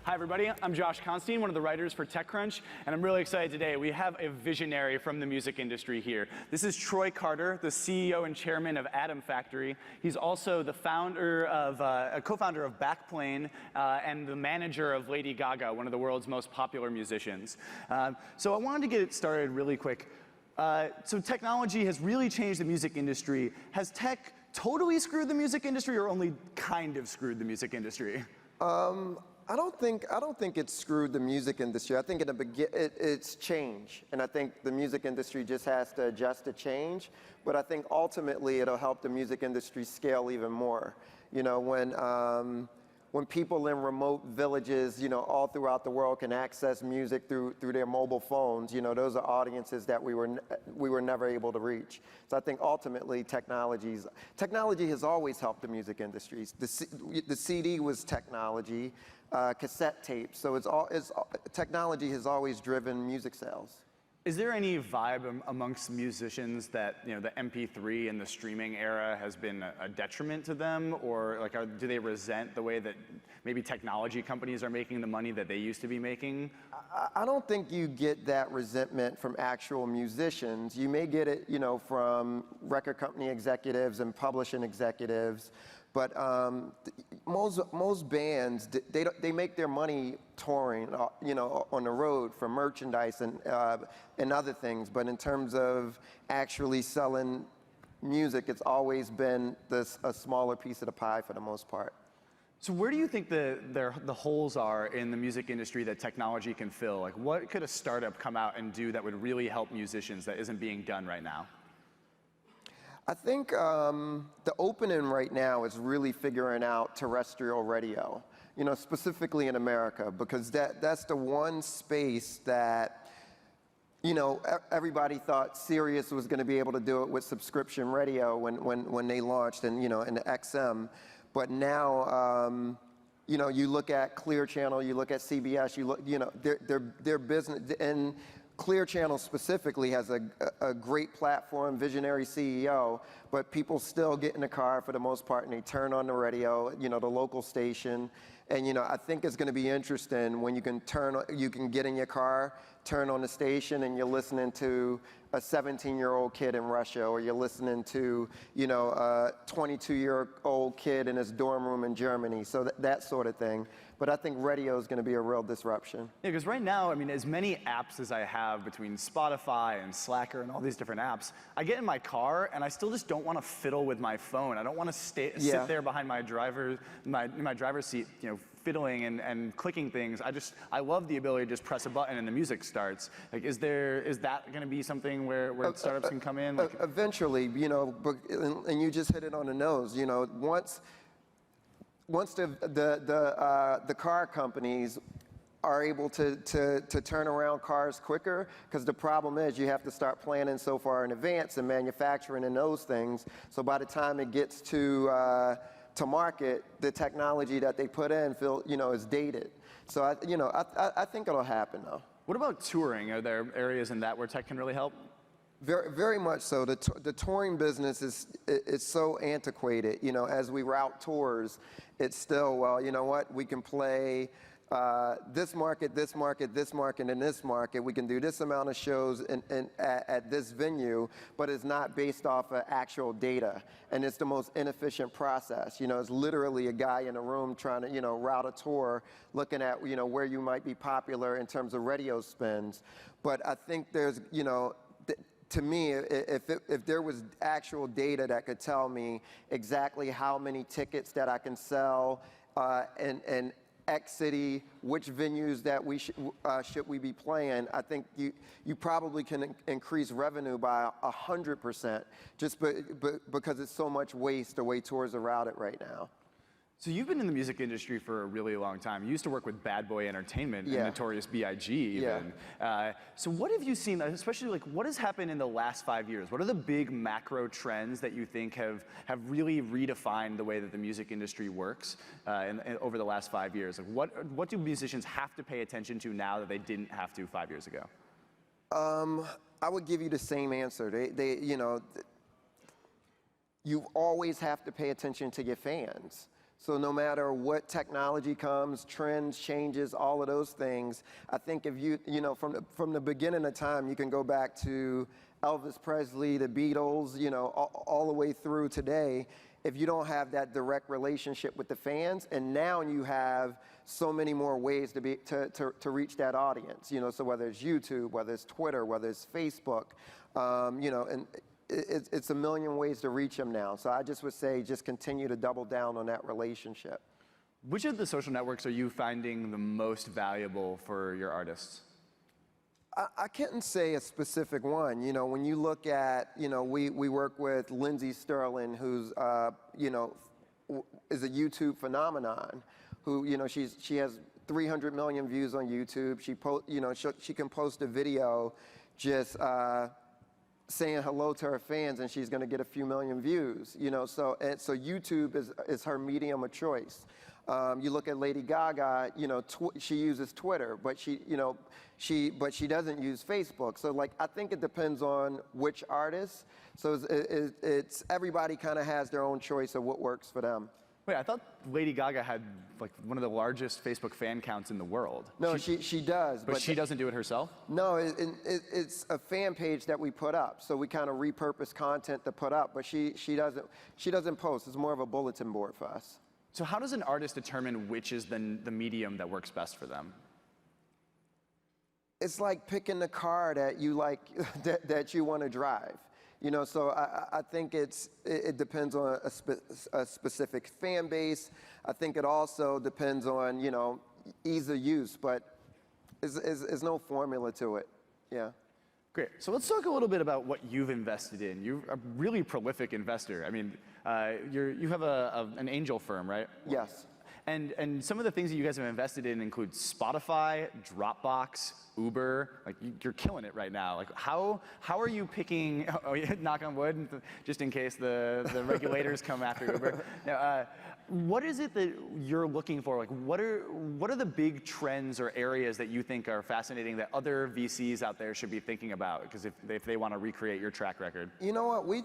Hi, everybody. I'm Josh Constein, one of the writers for TechCrunch, and I'm really excited today. We have a visionary from the music industry here. This is Troy Carter, the CEO and chairman of Atom Factory. He's also the founder of, a co-founder of Backplane and the manager of Lady Gaga, one of the world's most popular musicians. So I wanted to get it started really quick. So technology has really changed the music industry. Has tech totally screwed the music industry, or only kind of screwed the music industry? I don't think it's screwed the music industry. I think it's change, and I think the music industry just has to adjust to change. But I think ultimately it'll help the music industry scale even more. You know, when people in remote villages, you know, all throughout the world can access music through their mobile phones, you know, those are audiences that we were never able to reach. So I think ultimately technology has always helped the music industries. The CD was technology, cassette tapes. So technology has always driven music sales. Is there any vibe amongst musicians that, you know, the MP3 and the streaming era has been a detriment to them, or like do they resent the way that maybe technology companies are making the money that they used to be making? I don't think you get that resentment from actual musicians. You may get it, you know, from record company executives and publishing executives. But most bands, they make their money touring, you know, on the road for merchandise and other things. But in terms of actually selling music, it's always been a smaller piece of the pie for the most part. So where do you think the holes are in the music industry that technology can fill? Like, what could a startup come out and do that would really help musicians that isn't being done right now? I think the opening right now is really figuring out terrestrial radio, you know, specifically in America, because that's the one space that, you know, everybody thought Sirius was going to be able to do it with subscription radio when they launched, and, you know, in the XM. But now, you know, you look at Clear Channel, you look at CBS, you know, their business, and Clear Channel specifically has a great platform, visionary CEO, but people still get in the car for the most part and they turn on the radio, you know, the local station. And, you know, I think it's going to be interesting when you can get in your car, turn on the station, and you're listening to a 17-year-old kid in Russia, or you're listening to, you know, a 22-year-old kid in his dorm room in Germany. So that sort of thing. But I think radio is going to be a real disruption. Yeah, because right now, I mean, as many apps as I have between Spotify and Slacker and all these different apps, I get in my car and I still just don't want to fiddle with my phone. I don't want to sit there behind my driver's seat, you know, fiddling and clicking things. I love the ability to just press a button and the music starts. Like, is that going to be something where startups can come in? Like, eventually, you know, and you just hit it on the nose. You know, once the car companies are able to turn around cars quicker, because the problem is you have to start planning so far in advance and manufacturing and those things. So by the time it gets to market, the technology that they put in, you know, is dated. So I think it'll happen though. What about touring? Are there areas in that where tech can really help? Very, very much so. The touring business is so antiquated. You know, as we route tours, it's still, well, you know what, we can play this market, this market, this market, and this market. We can do this amount of shows at this venue, but it's not based off of actual data. And it's the most inefficient process. You know, it's literally a guy in a room trying to, you know, route a tour, looking at, you know, where you might be popular in terms of radio spins. But I think there's, you know, to me, if there was actual data that could tell me exactly how many tickets that I can sell in X city, which venues that should we be playing, I think you probably can increase revenue by 100%, just because it's so much waste the way tours are routed right now. So you've been in the music industry for a really long time. You used to work with Bad Boy Entertainment and Notorious B.I.G. even. Yeah. So what have you seen, especially like what has happened in the last 5 years? What are the big macro trends that you think have really redefined the way that the music industry works over the last 5 years? Like what do musicians have to pay attention to now that they didn't have to 5 years ago? I would give you the same answer. You know, you always have to pay attention to your fans. So no matter what technology comes, trends, changes, all of those things, I think if from the beginning of time, you can go back to Elvis Presley, the Beatles, all the way through today. If you don't have that direct relationship with the fans, and now you have so many more ways to reach that audience, so whether it's YouTube, whether it's Twitter, whether it's Facebook, and it's a million ways to reach them now. So I just would say just continue to double down on that relationship. Which of the social networks are you finding the most valuable for your artists? I couldn't say a specific one. When you look at, we work with Lindsay Sterling, who's, is a YouTube phenomenon, who, she has 300 million views on YouTube. She can post a video just saying hello to her fans, and she's going to get a few million views. So YouTube is her medium of choice. You look at Lady Gaga, she uses Twitter, but she doesn't use Facebook. So I think it depends on which artist. So it's everybody kind of has their own choice of what works for them. Wait, I thought Lady Gaga had one of the largest Facebook fan counts in the world. No, she does. But she doesn't do it herself? No, it's a fan page that we put up. So we kind of repurpose content to put up, but she doesn't post. It's more of a bulletin board for us. So how does an artist determine which is the medium that works best for them? It's like picking the car that you like, that you want to drive. So I think it depends on a specific fan base. I think it also depends on, ease of use, but there's no formula to it. Yeah. Great. So let's talk a little bit about what you've invested in. You're a really prolific investor. I mean, you have an angel firm, right? Yes. And some of the things that you guys have invested in include Spotify, Dropbox, Uber. You're killing it right now. How are you picking? Oh, yeah, knock on wood, just in case the regulators come after Uber. Now, what is it that you're looking for? What are the big trends or areas that you think are fascinating that other VCs out there should be thinking about? Because if they want to recreate your track record. You know what? We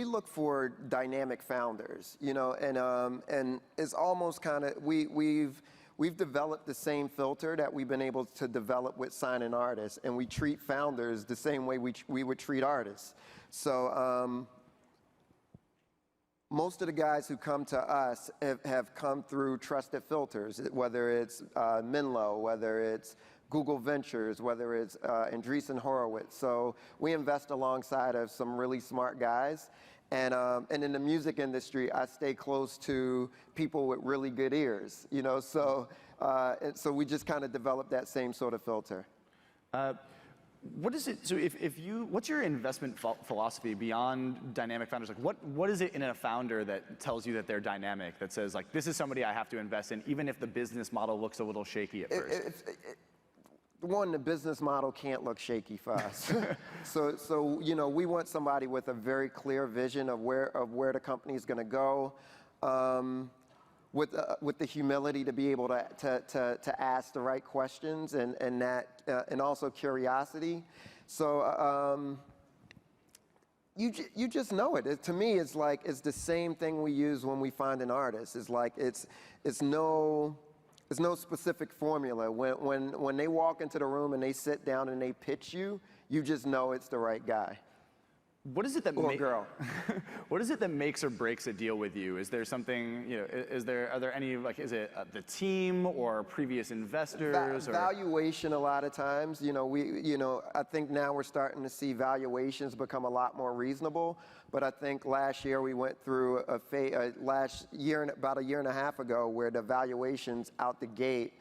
look for dynamic founders. And it's almost kind of we've developed the same filter that we've been able to develop with signing artists, and we treat founders the same way we would treat artists. So most of the guys who come to us have come through trusted filters, whether it's Menlo, whether it's Google Ventures, whether it's Andreessen Horowitz. So we invest alongside of some really smart guys. And in the music industry, I stay close to people with really good ears, so we just kind of develop that same sort of filter. What is it? So what's your investment philosophy beyond dynamic founders? What is it in a founder that tells you that they're dynamic, that says this is somebody I have to invest in, even if the business model looks a little shaky at first? One, the business model can't look shaky for us. So we want somebody with a very clear vision of where the company is going to go, with the humility to be able to ask the right questions and also curiosity. So you just know it. To me, it's the same thing we use when we find an artist. It's no specific formula. When they walk into the room and they sit down and they pitch you, you just know it's the right guy. What is it that girl? What is it that makes or breaks a deal with you? Is there something? Are there any is it the team or previous investors? Valuation a lot of times. I think now we're starting to see valuations become a lot more reasonable. But I think last year we went through about a year and a half ago, where the valuations out the gate,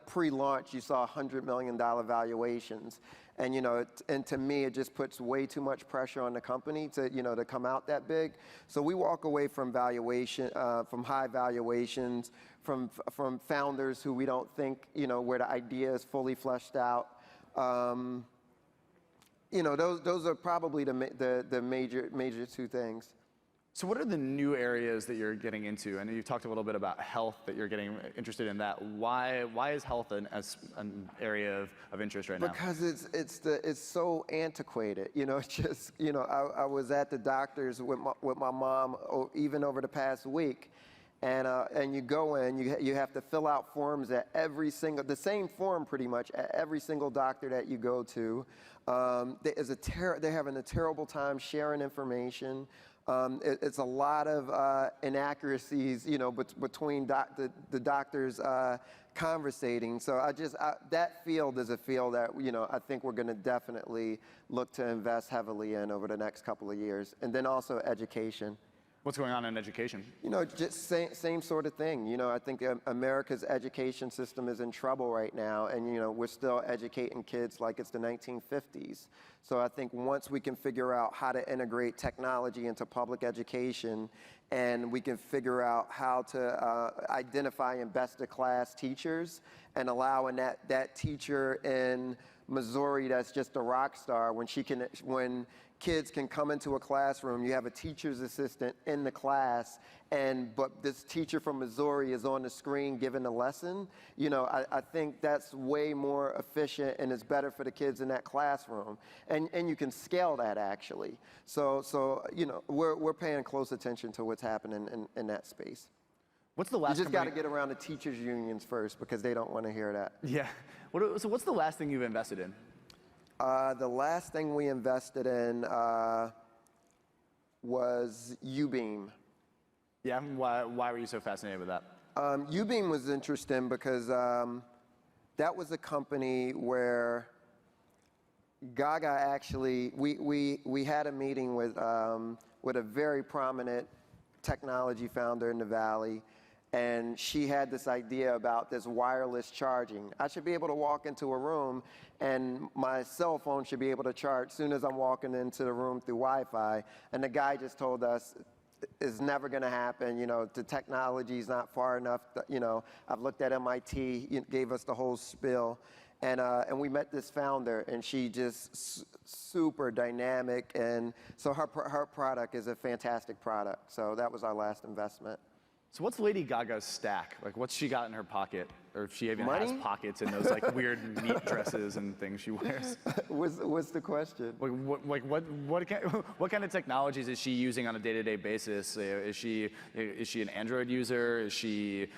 pre-launch, you saw $100 million valuations. And, and to me, it just puts way too much pressure on the company to come out that big. So we walk away from from high valuations, from founders who we don't think, where the idea is fully fleshed out. Those are probably the major two things. So what are the new areas that you're getting into? I know you've talked a little bit about health, that you're getting interested in that. Why is health an area of interest right now? Because it's so antiquated. I was at the doctor's with my mom even over the past week, And you go in, you have to fill out forms at the same form pretty much at every single doctor that you go to. They're having a terrible time sharing information. It's a lot of inaccuracies, between the doctors conversating. So that field is a field that, I think we're going to definitely look to invest heavily in over the next couple of years. And then also education. What's going on in education? Just same sort of thing. I think America's education system is in trouble right now, and we're still educating kids like it's the 1950s. So I think once we can figure out how to integrate technology into public education, and we can figure out how to identify and best-of-class teachers, and allowing that teacher in Missouri that's just a rock star, when kids can come into a classroom, you have a teacher's assistant in the class, but this teacher from Missouri is on the screen giving a lesson. I think that's way more efficient and is better for the kids in that classroom. And you can scale that, actually. So we're paying close attention to what's happening in that space. What's the last? You just got to get around the teachers' unions first, because they don't want to hear that. Yeah. So what's the last thing you've invested in? The last thing we invested in was Ubeam. Yeah, why were you so fascinated with that? Ubeam was interesting because that was a company where Gaga actually, we had a meeting with a very prominent technology founder in the Valley, and she had this idea about this wireless charging. I should be able to walk into a room and my cell phone should be able to charge as soon as I'm walking into the room through Wi-Fi. And the guy just told us, it's never going to happen. The technology's not far enough. I've looked at MIT, gave us the whole spiel. And we met this founder, and she just super dynamic. And so her product is a fantastic product. So that was our last investment. So what's Lady Gaga's stack? Like, what's she got in her pocket? Or if she even Money? has pockets in those weird meat dresses and things she wears? What's the question? What kind of technologies is she using on a day-to-day basis? Is she an Android user? Is she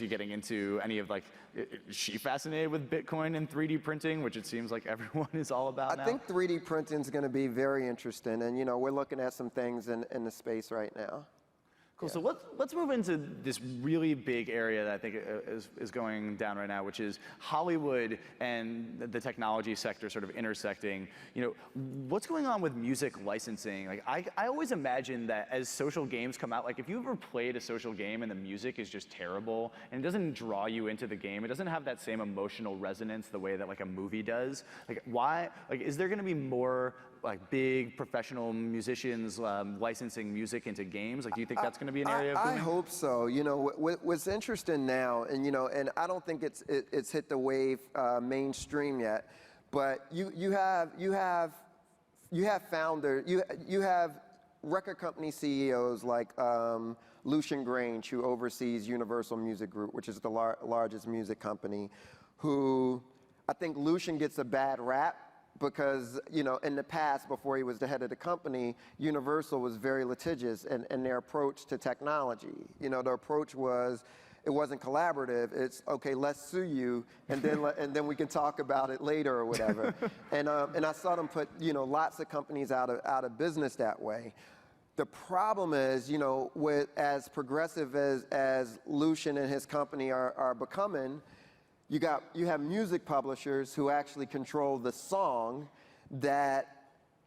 getting into any of is she fascinated with Bitcoin and 3D printing, which it seems like everyone is all about now? I think 3D printing is going to be very interesting, and we're looking at some things in the space right now. Cool. Yeah. So let's move into this really big area that I think is going down right now, which is Hollywood and the technology sector sort of intersecting. What's going on with music licensing? I always imagine that as social games come out, if you ever played a social game and the music is just terrible and it doesn't draw you into the game, it doesn't have that same emotional resonance the way that a movie does. Why? Is there going to be more big professional musicians licensing music into games? Do you think that's going to be an area of booming? I hope so. What's interesting now, and I don't think it's hit the wave mainstream yet, but you have founders, you have record company CEOs like Lucian Grange, who oversees Universal Music Group, which is the largest music company, who I think Lucian gets a bad rap because, in the past, before he was the head of the company, Universal was very litigious in their approach to technology. The approach was, it wasn't collaborative. It's, okay, let's sue you, and then we can talk about it later or whatever. And I saw them put, lots of companies out of business that way. The problem is, with as progressive as Lucian and his company are becoming, you have music publishers who actually control the song. That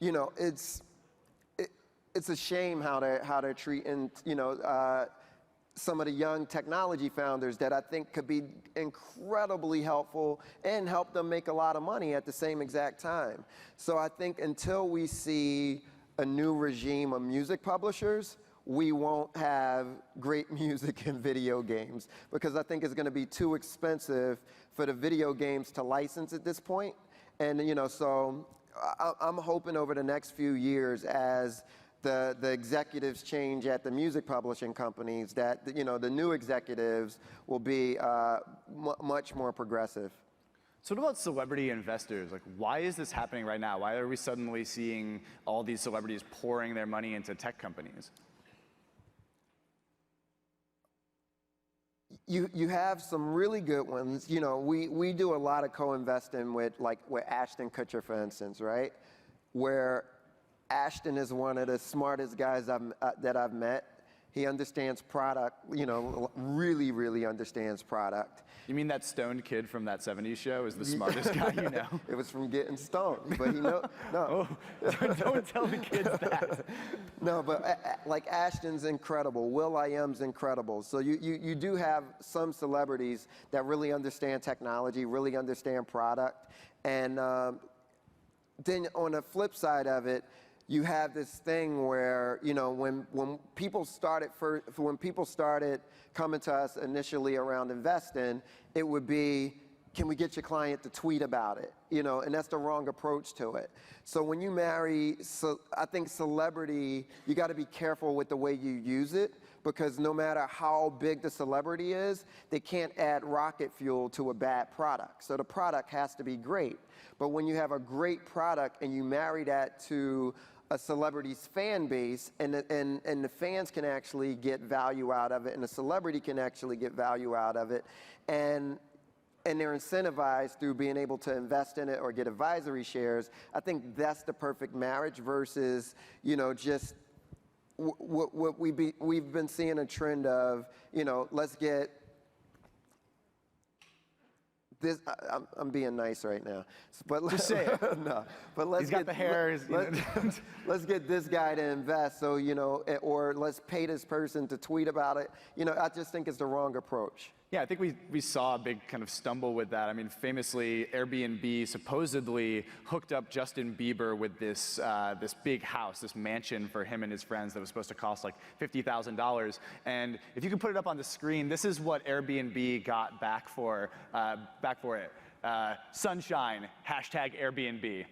it's a shame how they're treating some of the young technology founders that I think could be incredibly helpful and help them make a lot of money at the same exact time. So I think until we see a new regime of music publishers, we won't have great music in video games, because I think it's going to be too expensive for the video games to license at this point. And so I'm hoping over the next few years, as the executives change at the music publishing companies, that the new executives will be much more progressive. So what about celebrity investors? Why is this happening right now? Why are we suddenly seeing all these celebrities pouring their money into tech companies? You have some really good ones. You know, we do a lot of co-investing with Ashton Kutcher, for instance, right? Where Ashton is one of the smartest guys that I've met. He understands product, you know, really, really understands product. You mean that stoned kid from that 70s show is the smartest guy you know? It was from getting stoned, but no. Oh, don't tell the kids that. No, but like Ashton's incredible, Will.i.am's incredible. So you do have some celebrities that really understand technology, really understand product, and then on the flip side of it, you have this thing where, you know, when people started coming to us initially around investing, it would be, can we get your client to tweet about it? You know, and that's the wrong approach to it. So when you marry, I think celebrity, you got to be careful with the way you use it, because no matter how big the celebrity is, they can't add rocket fuel to a bad product. So the product has to be great. But when you have a great product and you marry that to a celebrity's fan base, and the fans can actually get value out of it, and the celebrity can actually get value out of it, and they're incentivized through being able to invest in it or get advisory shares, I think that's the perfect marriage versus, you know, just what we've been seeing a trend of, you know, let's get this. I'm being nice right now, but just say it. No, but let's He's got the hair. Let's get this guy to invest. So, you know, or let's pay this person to tweet about it. You know, I just think it's the wrong approach. Yeah, I think we saw a big kind of stumble with that. I mean, famously, Airbnb supposedly hooked up Justin Bieber with this big house, this mansion for him and his friends that was supposed to cost like $50,000. And if you can put it up on the screen, this is what Airbnb got back for it. Sunshine, #Airbnb.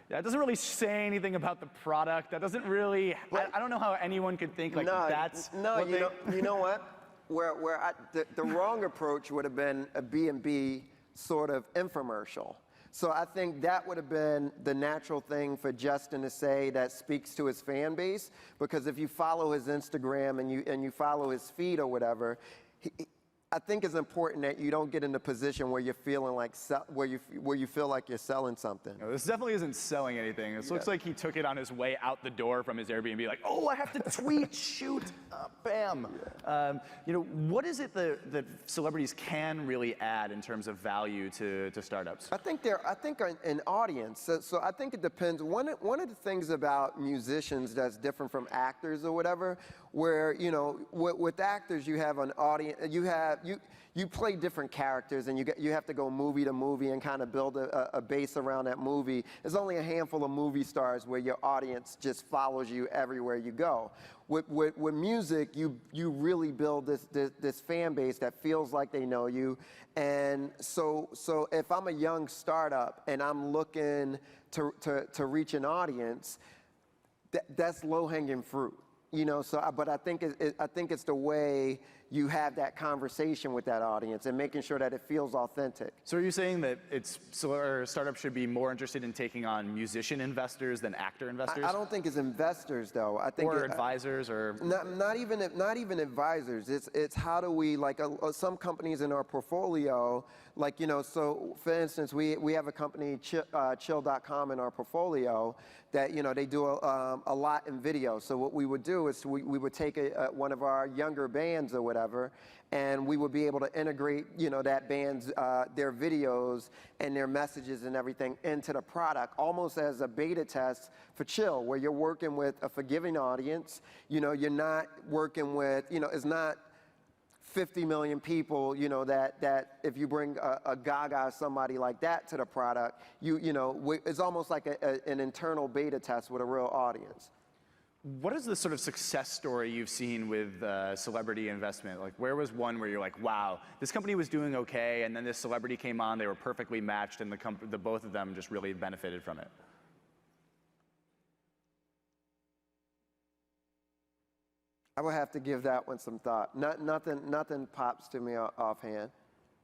That doesn't really say anything about the product. That doesn't really, I don't know how anyone could think like that's what you know what? The wrong approach would have been a B&B sort of infomercial. So I think that would have been the natural thing for Justin to say that speaks to his fan base, because if you follow his Instagram and you follow his feed or whatever, I think it's important that you don't get in a position where you're feeling like where you feel like you're selling something. No, this definitely isn't selling anything. This looks like he took it on his way out the door from his Airbnb, like, oh, I have to tweet, shoot, bam. Yeah. You know, what is it that celebrities can really add in terms of value to startups? I think an audience. So I think it depends. One of the things about musicians that's different from actors or whatever, where, you know, with actors you have an audience, you play different characters, and you have to go movie to movie and kind of build a base around that movie. There's only a handful of movie stars where your audience just follows you everywhere you go. With music, you really build this fan base that feels like they know you. And so if I'm a young startup and I'm looking to reach an audience, that's low-hanging fruit. You know, but I think it's the way you have that conversation with that audience and making sure that it feels authentic. So are you saying that startups should be more interested in taking on musician investors than actor investors? I don't think it's investors, though. I think advisors, or not even advisors. It's how do we, like some companies in our portfolio, like, you know, so for instance, we have a company, chill.com, in our portfolio that, you know, they do a lot in video. So what we would do is we would take one of our younger bands or whatever, and we would be able to integrate, you know, that band's their videos and their messages and everything into the product, almost as a beta test for Chill, where you're working with a forgiving audience. You know, you're not working with, you know, it's not 50 million people, you know, that if you bring a Gaga or somebody like that to the product, you know, it's almost like an internal beta test with a real audience. What is the sort of success story you've seen with celebrity investment? Like, where was one where you're like, wow, this company was doing okay, and then this celebrity came on, they were perfectly matched, and the both of them just really benefited from it? I would have to give that one some thought. Nothing pops to me offhand.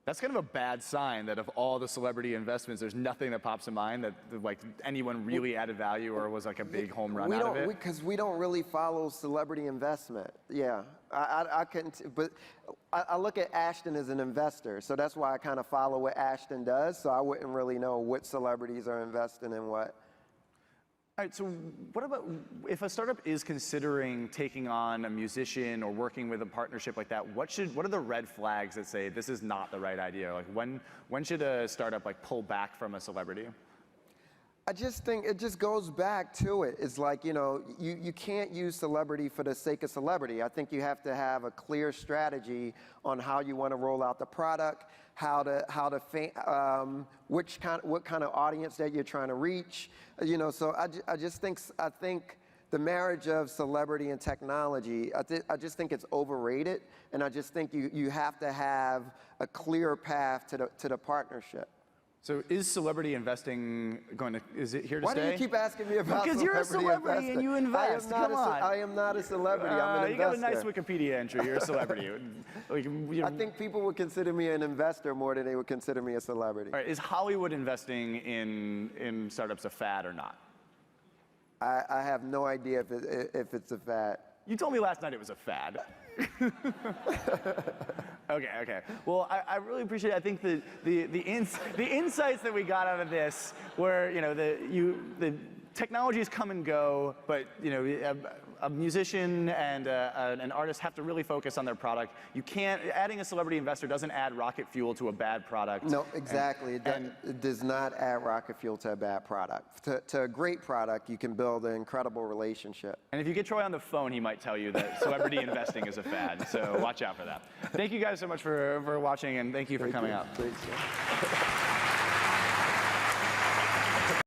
That's kind of a bad sign that of all the celebrity investments, there's nothing that pops to mind that like anyone really added value or was like a big home run out of it. Because we don't really follow celebrity investment. Yeah. I couldn't, but I look at Ashton as an investor, so that's why I kind of follow what Ashton does, so I wouldn't really know what celebrities are investing in what. All right, so what about if a startup is considering taking on a musician or working with a partnership like that, what are the red flags that say this is not the right idea? Like when should a startup like pull back from a celebrity? I just think it just goes back to it. It's like, you can't use celebrity for the sake of celebrity. I think you have to have a clear strategy on how you want to roll out the product, what kind of audience that you're trying to reach. So I think the marriage of celebrity and technology, I just think it's overrated, and I just think you have to have a clear path to the partnership. So is celebrity investing is it here to Why stay? do you keep asking me about because you're a celebrity investing? and you invest. Come on. I am not a celebrity. I'm an investor. You got a nice Wikipedia entry. You're a celebrity. I think people would consider me an investor more than they would consider me a celebrity. All right, is Hollywood investing in startups a fad or not? I have no idea if it's a fad. You told me last night it was a fad. Okay. Well, I really appreciate it. I think the insights that we got out of this were, the technologies come and go, but a musician and an artist have to really focus on their product. You can't, adding a celebrity investor doesn't add rocket fuel to a bad product. No, exactly. It does not add rocket fuel to a bad product. To a great product, you can build an incredible relationship. And if you get Troy on the phone, he might tell you that celebrity investing is a fad. So watch out for that. Thank you guys so much for watching, and thank you for coming out. Please.